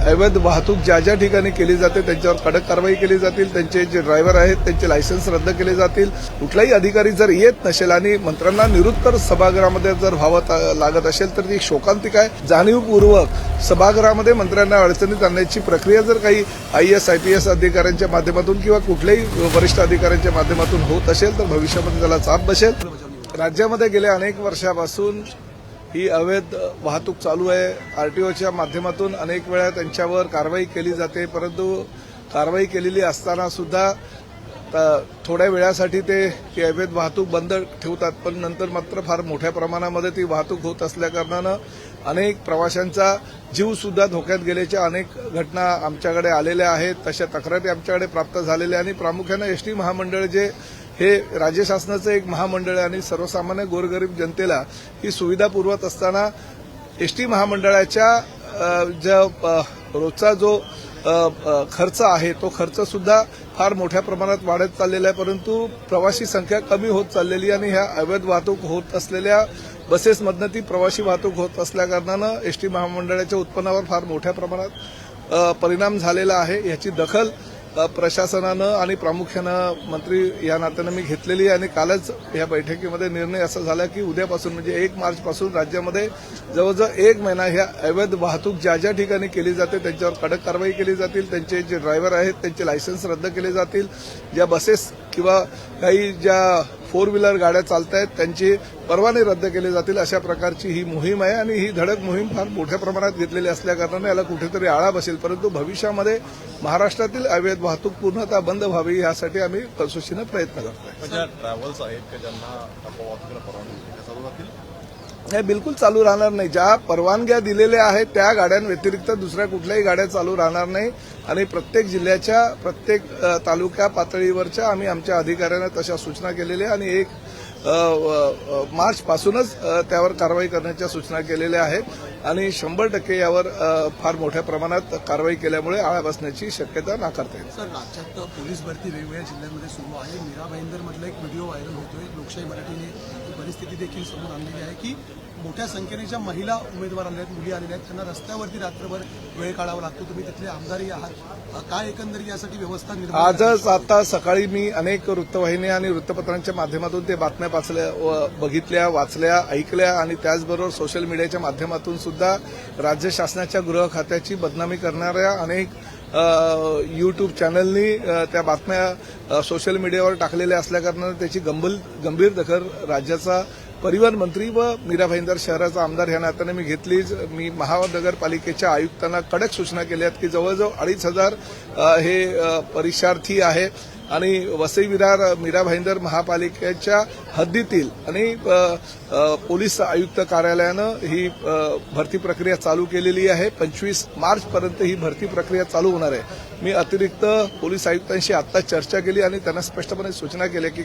अवैध वाहतूक ज्या ज्या ठिकाणी केली जाते त्यांच्यावर कडक कारवाई केली जातील। त्यांचे जे ड्रायव्हर आहेत त्यांचे लायसन्स रद्द केले जातील। कुठलाही अधिकारी जर येत नसेल आणि मंत्र्यांना निरुत्तर सभागृहामध्ये जर व्हावं लागत असेल तर ती शोकांतिक आहे। जाणीवपूर्वक सभागृहामध्ये मंत्र्यांना अडचणीत आणण्याची प्रक्रिया जर काही IAS IPS अधिकाऱ्यांच्या माध्यमातून किंवा कुठल्याही वरिष्ठ अधिकाऱ्यांच्या माध्यमातून होत असेल तर भविष्यामध्ये त्याला चाप बसेल। राज्यामध्ये गेल्या अनेक वर्षापासून ही अवैध वाहतूक चालू आहे। RTOच्या माध्यमातून अनेक वेळा त्यांच्यावर कारवाई केली जाते, परंतु कारवाई केलेली असताना सुद्धा थोड्या वेळासाठी ते अवैध वाहतूक बंद ठेवतात, पण नंतर मात्र फार मोठ्या प्रमाणामध्ये ती वाहतूक होत असल्याकारणानं अनेक प्रवाशांचा जीव सुद्धा धोक्यात गेल्याच्या अनेक घटना आमच्याकडे आलेल्या आहेत। तशा तक्रारी आमच्याकडे प्राप्त झालेल्या आणि प्रामुख्याने SD महामंडळ जे हे राज्य शासनाचं एक महामंडळ आहे आणि सर्वसामान्य गोरगरीब जनतेला ही सुविधा पुरवत असताना SD महामंडळाच्या रोजचा जो खर्च आहे तो खर्च सुद्धा फार मोठ्या प्रमाणात वाढत चाललेला आहे, परंतु प्रवासी संख्या कमी होत चाललेली आणि ह्या अवैध वाहतूक होत असलेल्या बसेसमधनं ती प्रवासी वाहतूक होत असल्याकारणानं SD महामंडळाच्या उत्पन्नावर फार मोठ्या प्रमाणात परिणाम झालेला आहे। याची दखल प्रशासनानं आणि प्रामुख्यानं मंत्री या नात्यानं मी घेतलेली आहे आणि कालच या बैठकीमध्ये निर्णय असा झाला की उद्यापासून म्हणजे 1 मार्चपासून राज्यामध्ये जवळजवळ 1 महिना ह्या अवैध वाहतूक ज्या ज्या ठिकाणी केली जाते त्यांच्यावर कडक कारवाई केली जातील। त्यांचे जे ड्रायव्हर आहेत त्यांचे लायसन्स रद्द केले जातील। ज्या बसेस किंवा काही ज्या 4 व्हीलर गाड्या चालत आहेत त्यांची परवाने रद्द केले जातील। अशा प्रकारची ही मोहीम आहे आणि ही धडक मोहीम फार मोठ्या प्रमाणात घेतलेली असल्याकारणाने याला कुठेतरी आळा बसेल, परंतु भविष्यामध्ये महाराष्ट्रातील अवैध वाहतूक पूर्णतः बंद व्हावी यासाठी आम्ही कसोशीने प्रयत्न करतोय। ट्रॅव्हल्स आहेत की ज्यांना वाहतुकीला परवानगी चालू राहतील? हे बिलकुल चालू राहणार नाही। ज्या परवानग्या दिलेल्या आहेत त्या गाड्यांव्यतिरिक्त दुसऱ्या कुठल्याही गाड्या चालू राहणार नाही आणि प्रत्येक जिल्ह्याच्या प्रत्येक तालुका पातळीवरच्या आम्ही आमच्या अधिकाऱ्यांना तशा सूचना केलेल्या आणि 1 मार्चपासूनच त्यावर कारवाई करण्याच्या सूचना केलेल्या आहेत आणि 100% यावर फार मोठ्या प्रमाणात कारवाई केल्यामुळे आळा बसण्याची शक्यता नाकारता येईल। सर, राज्यात पोलीस भरती वेगवेगळ्या जिल्ह्यांमध्ये सुरू आहे। मीरा भाईंदरमधला एक व्हिडिओ व्हायरल होतोय। लोकशाही मराठीने ही परिस्थिती देखील समोर आणलेली आहे की मोठ्या संख्येने ज्या महिला उमेदवार आल्या आहेत, मुली आलेल्या आहेत, त्यांना रस्त्यावरती रात्रभर वेळ काढावा लागतो। तुम्ही तिथले आमदारही आहात, काय एकंदरीत यासाठी व्यवस्था निर्माण? आजच आता सकाळी मी अनेक वृत्तवाहिन्या आणि वृत्तपत्रांच्या माध्यमातून ते बातम्या बघितल्या, वाचल्या, ऐकल्या आणि त्याचबरोबर सोशल मीडियाच्या माध्यमातून सुद्धा राज्य शासनाच्या गृह खात्याची बदनामी करणाऱ्या अनेक YouTube चॅनलनी त्या बातम्या सोशल मीडियावर टाकलेल्या असल्याकारणाने त्याची गंभीर दखल राज्याचा परिवहन मंत्री व मीरा भाईंदर शहराचा आमदार ह्या नात्याने मी घेतलीच। मी महानगरपालिकेच्या आयुक्तांना कडक सूचना केल्या की जवळजवळ 2,500 हे परीक्षार्थी आहे आणि वसई विरार मीरा भाईंदर महापालिकेच्या हद्दीतील आणि पोलीस आयुक्त कार्यालयानं ही भरती प्रक्रिया चालू केलेली आहे। 25 मार्चपर्यंत ही भरती प्रक्रिया चालू होणार आहे। मी अतिरिक्त पोलीस आयुक्तांशी आता चर्चा केली आणि त्यांना स्पष्टपणे सूचना केल्या की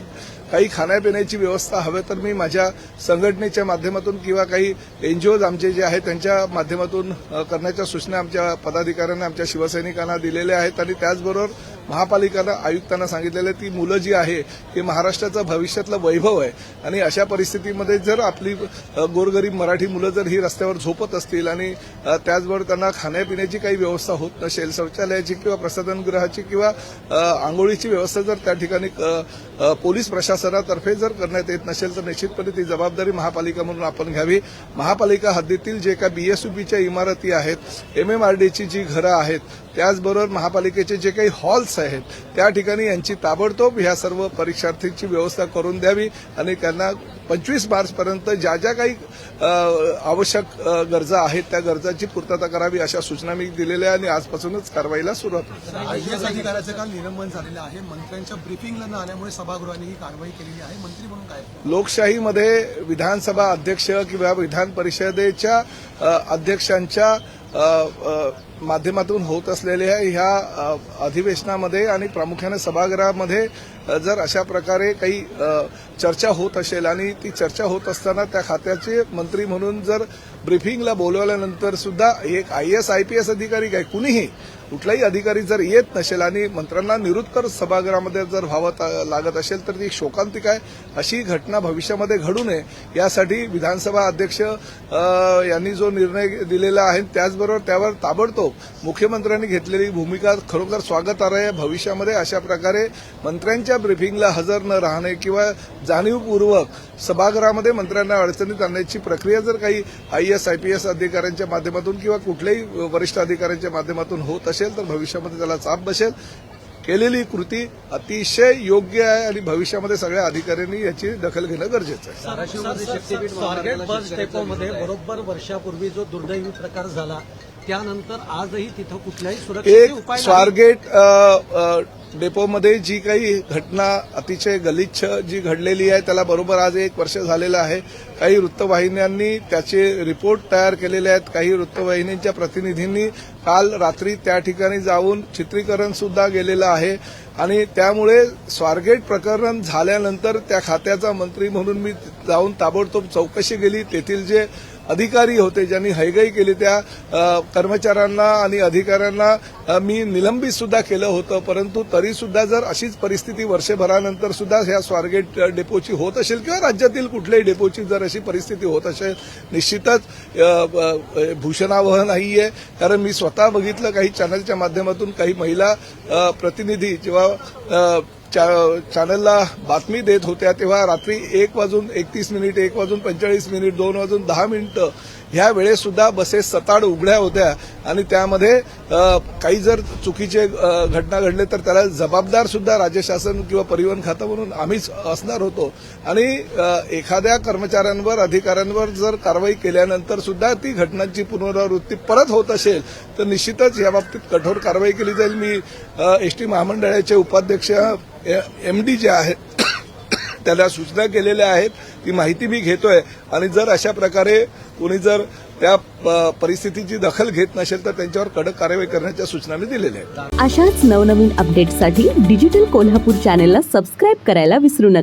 काही खाण्यापिण्याची व्यवस्था हवी तर मी माझ्या संघटनेच्या माध्यमातून किंवा काही NGOज आमचे जे आहेत त्यांच्या माध्यमातून करण्याच्या सूचना आमच्या पदाधिकाऱ्यांना आमच्या शिवसैनिकांना दिलेल्या आहेत आणि त्याचबरोबर महापालिकांना आयुक्तांना सांगितलेलं ती मुलं जी आहे ही महाराष्ट्राचं भविष्यातलं वैभव आहे आणि अशा परिस्थितीमध्ये जर आपली गोरगरीब मराठी मुलं जर ही रस्त्यावर झोपत असतील आणि त्याचबरोबर त्यांना खाण्यापिण्याची काही व्यवस्था होत नसेल, शौचालयाची किंवा प्रसाधनगृहाची किंवा आंघोळीची व्यवस्था जर त्या ठिकाणी पोलीस प्रशासनातर्फे जर करण्यात येत नसेल तर निश्चितपणे ती जबाबदारी महापालिका म्हणून आपण घ्यावी। महापालिका हद्दीतील जे काही BSUPच्या इमारती आहेत, MMRDची जी घरं आहेत, त्याचबरोबर महापालिकेचे जे काही हॉल्स आहेत त्या ठिकाणी यांची ताबडतोब ह्या सर्व परीक्षार्थींची व्यवस्था करून द्यावी आणि त्यांना 25 मार्चपर्यंत ज्या ज्या काही आवश्यक गरजा आहेत त्या गरजांची पूर्तता करावी अशा सूचना मी दिलेल्या आणि आजपासूनच कारवाईला सुरुवात होईल। IAS अधिकाऱ्याचं काल निलंबन झालेलं आहे। मंत्र्यांच्या ब्रीफिंगला न आल्यामुळे सभागृहाने ही कारवाई केलेली आहे। मंत्री म्हणून काय? लोकशाहीमध्ये विधानसभा अध्यक्ष किंवा विधान परिषदेच्या अध्यक्षांच्या माध्यमातून होत असलेल्या ह्या अधिवेशनामध्ये आणि प्रामुख्याने सभागृहामध्ये जर अशा प्रकारे काही चर्चा होत असेल आणि ती चर्चा होत असताना त्या खात्याचे मंत्री म्हणून जर ब्रीफिंगला बोलवल्यानंतर सुद्धा एक IAS IPS अधिकारी काय कुणीही कुठलाही अधिकारी जर येत नसेल आणि मंत्र्यांना निरुत्तर सभागृहामध्ये जर व्हावं लागत असेल तर ती शोकांतिक आहे। अशी घटना भविष्यामध्ये घडू नये यासाठी विधानसभा अध्यक्ष यांनी जो निर्णय दिलेला आहे त्याचबरोबर त्यावर ताबडतोब करतो. मुख्यमंत्र्यांनी घेतलेली भूमिका खरोखर स्वागतार्ह आहे. भविष्यामध्ये अशा प्रकारे मंत्र्यांच्या ब्रीफिंगला हजर न राहणे किंवा जाणीवपूर्वक सभागृहामध्ये मंत्र्यांना अडचणीत आणण्याची प्रक्रिया जर काही IAS IPS अधिकाऱ्यांच्या माध्यमातून किंवा कुठल्याही वरिष्ठ अधिकाऱ्यांच्या माध्यमातून होत असेल तर भविष्यामध्ये त्याला चाप बसेल. केलेली कृती अतिशय योग्य आहे आणि भविष्यामध्ये सगळ्या अधिकाऱ्यांनी याची दखल घेणं गरजेचं आहे. स्वारगेट बस डेपोमध्ये बरोबर वर्षापूर्वी जो दुर्दैवी प्रकार झाला त्यानंतर आजही तिथं कुठल्याही सुरक्षेचे एक उपाय नाही. स्वारगेट डेपोमध्ये जी काही घटना अतिशय गलिच्छ जी घडलेली आहे त्याला बरोबर आज 1 वर्ष झालेलं आहे. काही वृत्तवाहिन्यांनी त्याचे रिपोर्ट तयार केलेले आहेत. काही वृत्तवाहिन्यांच्या प्रतिनिधींनी काल रात्री त्या ठिकाणी जाऊन चित्रीकरण सुद्धा गेलेलं आहे आणि त्यामुळे स्वारगेट प्रकरण झाल्यानंतर त्या खात्याचा मंत्री म्हणून मी जाऊन ताबडतोब चौकशी केली. तेथील जे अधिकारी होते ज्यांनी हयगय केली त्या कर्मचाऱ्यांना आणि अधिकाऱ्यांना मी निलंबित सुद्धा केलं होतं. परंतु तरी सुद्धा जर अशीच परिस्थिती वर्षभरानंतर सुद्धा ह्या स्वारगेट डेपोची होत असेल किंवा राज्यातील कुठल्याही डेपोची जर अशी परिस्थिती होत असेल निश्चितच भूषणावह नाहीये. कारण मी स्वतः बघितलं काही चॅनलच्या माध्यमातून काही महिला प्रतिनिधी जेव्हा चॅनलला बातमी देत होत्या तेव्हा रात्री 1:31 मिनिट 1:45 2:10 ह्या वेळेस सुद्धा बसेस सताड उघड्या होत्या आणि त्यामध्ये काही जर चुकीचे घटना घडले तर त्याला जबाबदार सुद्धा राज्य शासन किंवा परिवहन खातं म्हणून आम्हीच असणार होतो. आणि एखाद्या कर्मचाऱ्यांवर अधिकाऱ्यांवर जर कारवाई केल्यानंतर सुद्धा ती घटनांची पुनरावृत्ती परत होत असेल तर निश्चितच याबाबतीत कठोर कारवाई केली जाईल. मी एसटी महामंडळाचे उपाध्यक्ष MD जे आहेत त्याला सूचना केलेल्या आहेत. ती माहिती मी घेतोय आणि जर अशा प्रकारे कोणी जर त्या परिस्थितीची दखल घेत नसेल तर त्यांच्यावर कडक कारवाई करण्याच्या सूचना मी दिलेल्या आहेत. अशाच नवनवीन अपडेट्ससाठी डिजिटल कोल्हापूर चॅनेलला सबस्क्राईब करायला विसरू नका.